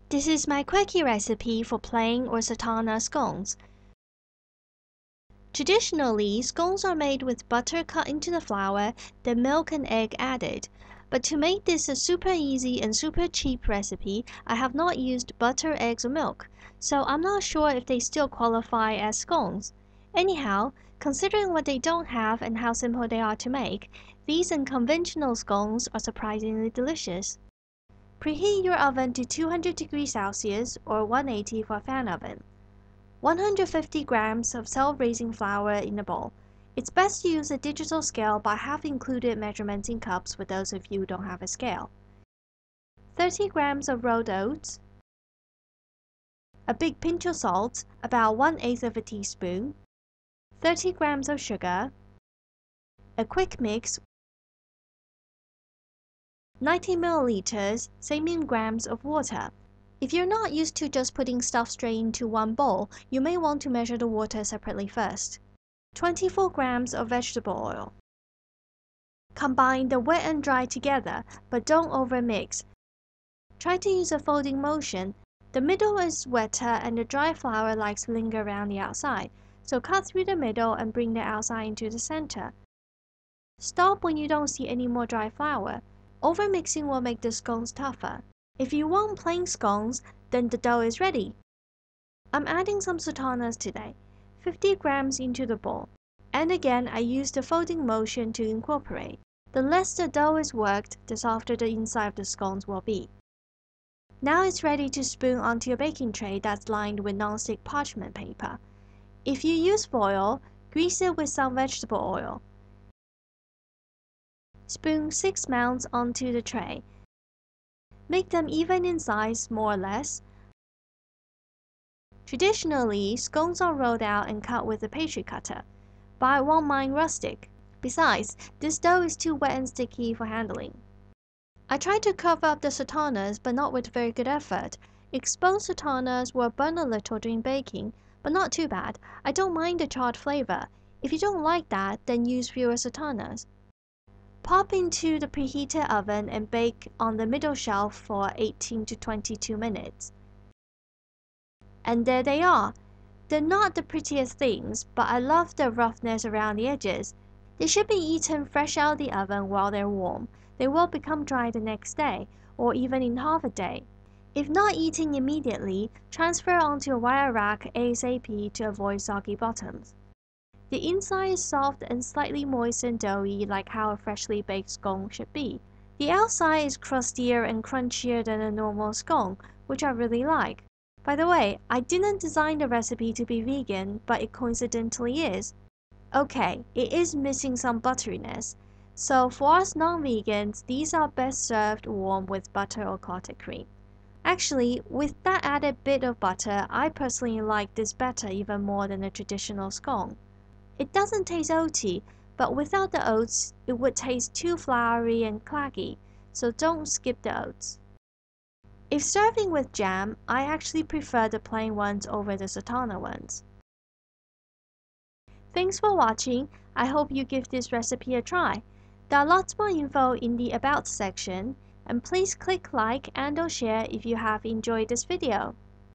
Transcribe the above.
This is my quirky recipe for plain or sultana scones. Traditionally, scones are made with butter cut into the flour, then milk and egg added. But to make this a super easy and super cheap recipe, I have not used butter, eggs or milk, so I'm not sure if they still qualify as scones. Anyhow, considering what they don't have and how simple they are to make, these unconventional scones are surprisingly delicious. Preheat your oven to 200 degrees Celsius or 180 for a fan oven. 150 grams of self-raising flour in a bowl. It's best to use a digital scale, but I have included measurements in cups for those of you who don't have a scale. 30 grams of rolled oats. A big pinch of salt, about 1/8 of a teaspoon. 30 grams of sugar. A quick mix. 90 milliliters, same in grams of water. If you're not used to just putting stuff straight into one bowl, you may want to measure the water separately first. 24 grams of vegetable oil. Combine the wet and dry together, but don't overmix. Try to use a folding motion. The middle is wetter and the dry flour likes to linger around the outside, so cut through the middle and bring the outside into the center. Stop when you don't see any more dry flour. Overmixing will make the scones tougher. If you want plain scones, then the dough is ready. I'm adding some sultanas today, 50 grams into the bowl. And again, I use the folding motion to incorporate. The less the dough is worked, the softer the inside of the scones will be. Now it's ready to spoon onto your baking tray that's lined with non-stick parchment paper. If you use foil, grease it with some vegetable oil. Spoon 6 mounds onto the tray. Make them even in size, more or less. Traditionally, scones are rolled out and cut with a pastry cutter, but I won't mind rustic. Besides, this dough is too wet and sticky for handling. I tried to cover up the sultanas, but not with very good effort. Exposed sultanas will burn a little during baking, but not too bad. I don't mind the charred flavor. If you don't like that, then use fewer sultanas. Pop into the preheated oven and bake on the middle shelf for 18 to 22 minutes. And there they are. They're not the prettiest things, but I love the roughness around the edges. They should be eaten fresh out of the oven while they're warm. They will become dry the next day, or even in half a day. If not eating immediately, transfer onto a wire rack ASAP to avoid soggy bottoms. The inside is soft and slightly moist and doughy, like how a freshly baked scone should be. The outside is crustier and crunchier than a normal scone, which I really like. By the way, I didn't design the recipe to be vegan, but it coincidentally is. Okay, it is missing some butteriness, so for us non-vegans, these are best served warm with butter or clotted cream. Actually, with that added bit of butter, I personally like this better even more than a traditional scone. It doesn't taste oaty, but without the oats, it would taste too floury and claggy, so don't skip the oats. If serving with jam, I actually prefer the plain ones over the sultana ones. Thanks for watching. I hope you give this recipe a try. There are lots more info in the About section, and please click like and/or share if you have enjoyed this video.